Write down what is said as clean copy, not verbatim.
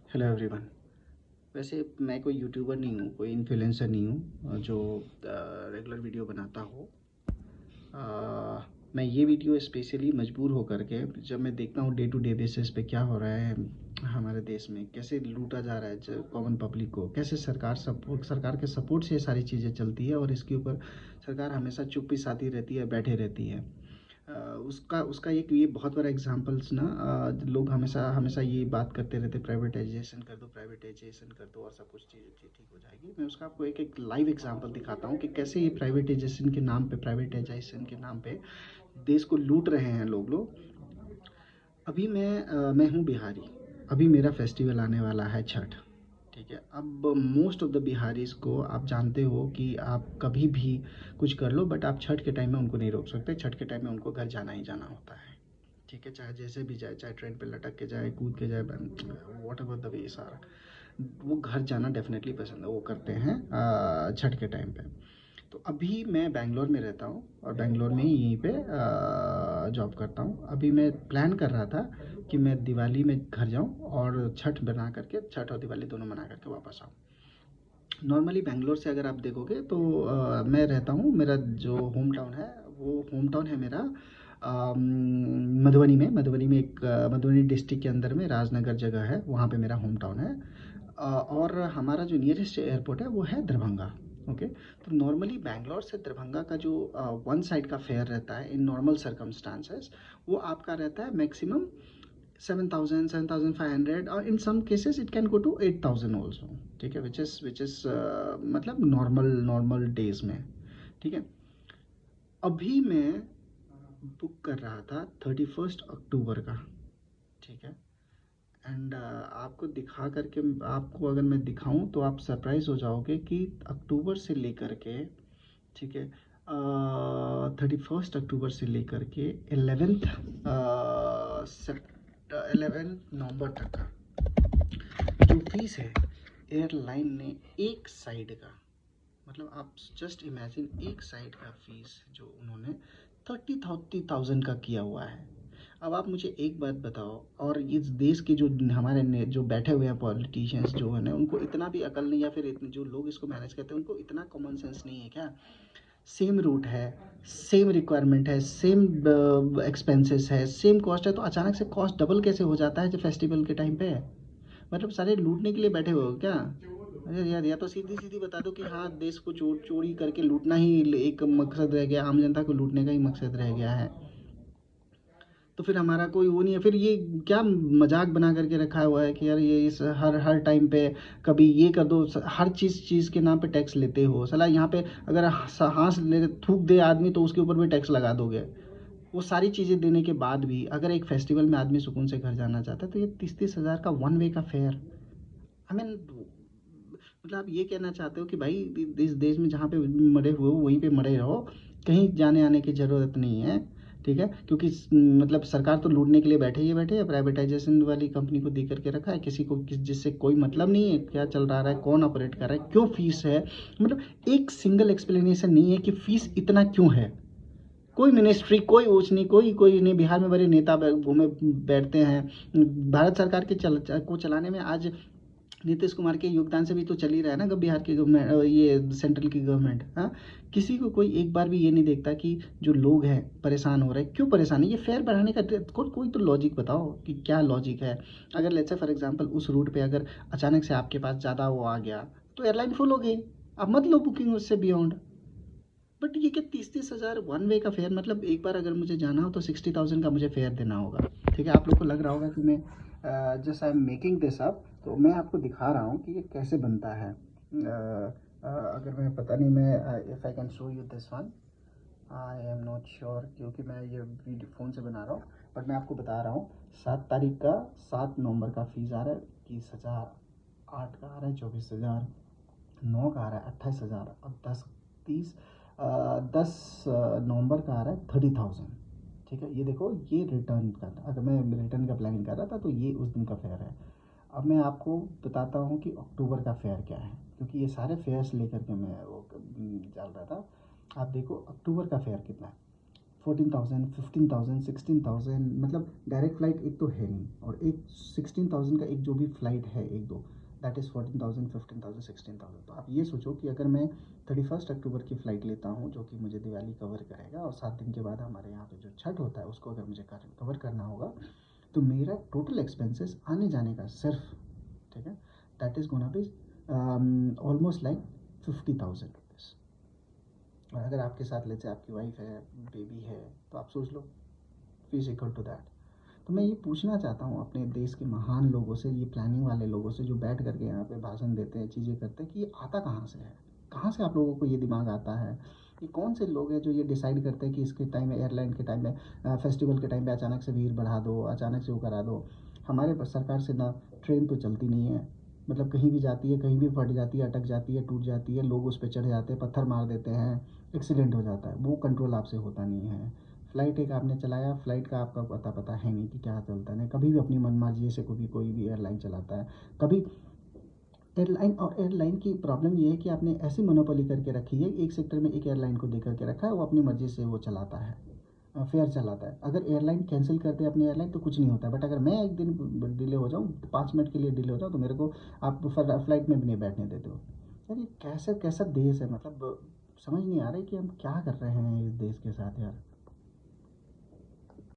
Hello everyone. वैसे मैं कोई यूट्यूबर नहीं हूँ, कोई इन्फ्लुएंसर नहीं हूँ जो रेगुलर वीडियो बनाता हो। मैं ये वीडियो स्पेशली मजबूर होकर के, जब मैं देखता हूँ डे टू डे बेसिस पे क्या हो रहा है हमारे देश में, कैसे लूटा जा रहा है कॉमन पब्लिक को, कैसे सरकार के सपोर्ट से ये सारी चीज़ें चलती है और इसके ऊपर सरकार हमेशा चुप्पी साधी रहती है, बैठे रहती है। उसका उसका एक ये बहुत बड़ा एग्जांपल्स ना, लोग हमेशा हमेशा ये बात करते रहते, प्राइवेटाइजेशन कर दो, प्राइवेटाइजेशन कर दो और सब कुछ चीज़ें ठीक हो जाएगी। मैं उसका आपको एक एक लाइव एग्जांपल दिखाता हूँ कि कैसे ये प्राइवेटाइजेशन के नाम पे, प्राइवेटाइजेशन के नाम पे देश को लूट रहे हैं लोग। अभी मैं हूँ बिहारी। अभी मेरा फेस्टिवल आने वाला है छठ। ठीक है, अब मोस्ट ऑफ द बिहारीज को आप जानते हो कि आप कभी भी कुछ कर लो, बट आप छठ के टाइम में उनको नहीं रोक सकते। छठ के टाइम में उनको घर जाना ही जाना होता है। ठीक है, चाहे जैसे भी जाए, चाहे ट्रेन पे लटक के जाए, कूद के जाए, वॉट एवर द वे सारा, वो घर जाना डेफिनेटली पसंद है, वो करते हैं छठ के टाइम पे। तो अभी मैं बैंगलोर में रहता हूँ और बैंगलोर में ही यहीं पे जॉब करता हूँ। अभी मैं प्लान कर रहा था कि मैं दिवाली में घर जाऊँ और छठ बना करके, छठ और दिवाली दोनों मना करके वापस आऊँ। नॉर्मली बैंगलोर से अगर आप देखोगे तो मैं रहता हूँ, मेरा जो होम टाउन है, वो होम टाउन है मेरा मधुबनी में एक मधुबनी डिस्ट्रिक्ट के अंदर में राजनगर जगह है, वहाँ पे मेरा होम टाउन है। और हमारा जो नियरेस्ट एयरपोर्ट है वो है दरभंगा। ओके, तो नॉर्मली बैंगलोर से दरभंगा का जो वन साइड का फेयर रहता है इन नॉर्मल सर्कमस्टांसेस, वो आपका रहता है मैक्सिमम 7,000 7,500, और in some cases it can go to 8,000 also. ठीक है, विच इज़ मतलब नॉर्मल डेज में। ठीक है, अभी मैं बुक कर रहा था 31 अक्टूबर का। ठीक है, एंड आपको दिखा करके, आपको अगर मैं दिखाऊं तो आप सरप्राइज हो जाओगे कि अक्टूबर से लेकर के, ठीक है, 31 अक्टूबर से लेकर के 11 नवंबर तक का जो फीस है एयरलाइन ने एक साइड का, मतलब आप जस्ट इमेजिन, एक साइड का फीस जो उन्होंने 30,000 का किया हुआ है। अब आप मुझे एक बात बताओ, और इस देश के जो हमारे जो बैठे हुए हैं पॉलिटिशियंस जो है ना, उनको इतना भी अकल नहीं, या फिर इतने जो लोग इसको मैनेज करते हैं उनको इतना कॉमन सेंस नहीं है क्या? सेम रूट है, सेम रिक्वायरमेंट है, सेम एक्सपेंसेस है, सेम कॉस्ट है, तो अचानक से कॉस्ट डबल कैसे हो जाता है जो फेस्टिवल के टाइम पे? मतलब सारे लूटने के लिए बैठे हुए हो क्या? अरे यार, या तो सीधी सीधी बता दो कि हाँ, देश को चोरी करके लूटना ही एक मकसद रह गया, आम जनता को लूटने का ही मकसद रह गया है। तो फिर हमारा कोई वो नहीं है, फिर ये क्या मजाक बना करके रखा हुआ है कि यार ये इस हर हर टाइम पे कभी ये कर दो, हर चीज़ के नाम पे टैक्स लेते हो साला। यहाँ पे अगर सांस ले थूक दे आदमी तो उसके ऊपर भी टैक्स लगा दोगे। वो सारी चीज़ें देने के बाद भी अगर एक फेस्टिवल में आदमी सुकून से घर जाना चाहता है, तो ये 30-30 हज़ार का वन वे का फेयर, आई मीन, मतलब आप ये कहना चाहते हो कि भाई इस देश में जहाँ पे मरे हुए हो वहीं पे मरे रहो, कहीं जाने आने की ज़रूरत नहीं है। ठीक है, क्योंकि मतलब सरकार तो लूटने के लिए बैठे है, प्राइवेटाइजेशन वाली कंपनी को दे करके रखा है, किसी को जिससे कोई मतलब नहीं है क्या चल रहा है, कौन ऑपरेट कर रहा है, क्यों फीस है। मतलब एक सिंगल एक्सप्लेनेशन नहीं है कि फीस इतना क्यों है। कोई मिनिस्ट्री, कोई ऊँच नहीं, कोई नहीं। बिहार में बड़े नेता घूमे बैठते हैं। भारत सरकार के को चलाने में आज नीतीश कुमार के योगदान से भी तो चल ही रहा है ना बिहार की गवर्नमेंट, ये सेंट्रल की गवर्नमेंट। हाँ, किसी को कोई एक बार भी ये नहीं देखता कि जो लोग हैं परेशान हो रहे हैं, क्यों परेशान है? ये फेयर बढ़ाने का कोई तो लॉजिक बताओ कि क्या लॉजिक है। अगर लेट्स से फॉर एग्जांपल उस रूट पे अगर अचानक से आपके पास ज़्यादा वो आ गया तो एयरलाइन फुल हो गई, अब मत लो बुकिंग उससे बियॉन्ड। बट ये क्या 30-30 हज़ार वन वे का फेयर, मतलब एक बार अगर मुझे जाना हो तो 60,000 का मुझे फेयर देना होगा। ठीक है, आप लोग को लग रहा होगा कि मैं just I am making this up, तो मैं आपको दिखा रहा हूँ कि ये कैसे बनता है। अगर मैं पता नहीं, मैं if I can show you this one, I am not sure, क्योंकि मैं ये वीडियो फ़ोन से बना रहा हूँ। बट मैं आपको बता रहा हूँ, 7 तारीख का, 7 नवंबर का फ़ीस आ रहा है 21,000, 8 का आ रहा है 24,000, 9 का आ रहा है 28,000, अब 10 नवंबर का आ रहा है 30,000। ठीक है, ये देखो, ये रिटर्न का, अगर मैं रिटर्न का प्लानिंग कर रहा था तो ये उस दिन का फेयर है। अब मैं आपको बताता हूँ कि अक्टूबर का फेयर क्या है, क्योंकि ये सारे फेयर्स लेकर के मैं वो चल रहा था। आप देखो अक्टूबर का फेयर कितना है। 14,000, 15,000, 16,000, मतलब डायरेक्ट फ़्लाइट एक तो है नहीं, और एक 16,000 का एक जो भी फ़्लाइट है एक दो, दैट इज़ 14,000, 15,000, 16,000। तो आप ये सोचो कि अगर मैं 31 अक्टूबर की फ़्लाइट लेता हूँ जो कि मुझे दिवाली कवर करेगा, और 7 दिन के बाद हमारे यहाँ पे जो छठ होता है उसको अगर मुझे कवर करना होगा, तो मेरा टोटल एक्सपेंसेस आने जाने का सिर्फ, ठीक है, that is gonna be almost like 50,000 rupees. और अगर आपके साथ लेते आपकी वाइफ है, बेबी है, तो आप सोच लो फीस इक्वल टू दैट। तो मैं ये पूछना चाहता हूँ अपने देश के महान लोगों से, ये प्लानिंग वाले लोगों से जो बैठ करके यहाँ पे भाषण देते हैं, चीज़ें करते हैं, कि ये आता कहाँ से है, कहाँ से आप लोगों को ये दिमाग आता है, ये कौन से लोग हैं जो ये डिसाइड करते हैं कि इसके टाइम में, एयरलाइन के टाइम में, फेस्टिवल के टाइम पे अचानक से भीड़ बढ़ा दो, अचानक से वो करा दो। हमारे सरकार से ना ट्रेन तो चलती नहीं है, मतलब कहीं भी जाती है, कहीं भी फट जाती है, अटक जाती है, टूट जाती है, लोग उस पर चढ़ जाते हैं, पत्थर मार देते हैं, एक्सीडेंट हो जाता है, वो कंट्रोल आपसे होता नहीं है। फ़्लाइट एक आपने चलाया, फ़्लाइट का आपका पता है नहीं कि क्या चलता है, नहीं कभी भी अपनी मनमर्जी से कोई भी एयरलाइन चलाता है कभी। एयरलाइन की प्रॉब्लम ये है कि आपने ऐसी मोनोपोली करके रखी है, एक सेक्टर में एक एयरलाइन को दे करके रखा है, वो अपनी मर्ज़ी से वो चलाता है, फेयर चलाता है। अगर एयरलाइन कैंसिल कर दे अपनी एयरलाइन तो कुछ नहीं होता है, बट अगर मैं एक दिन डिले हो जाऊँ, 5 मिनट के लिए डिले हो जाऊँ, तो मेरे को आप फ़्लाइट में भी नहीं बैठने देते हो। यार ये कैसा कैसा देश है, मतलब समझ नहीं आ रहा है कि हम क्या कर रहे हैं इस देश के साथ यार।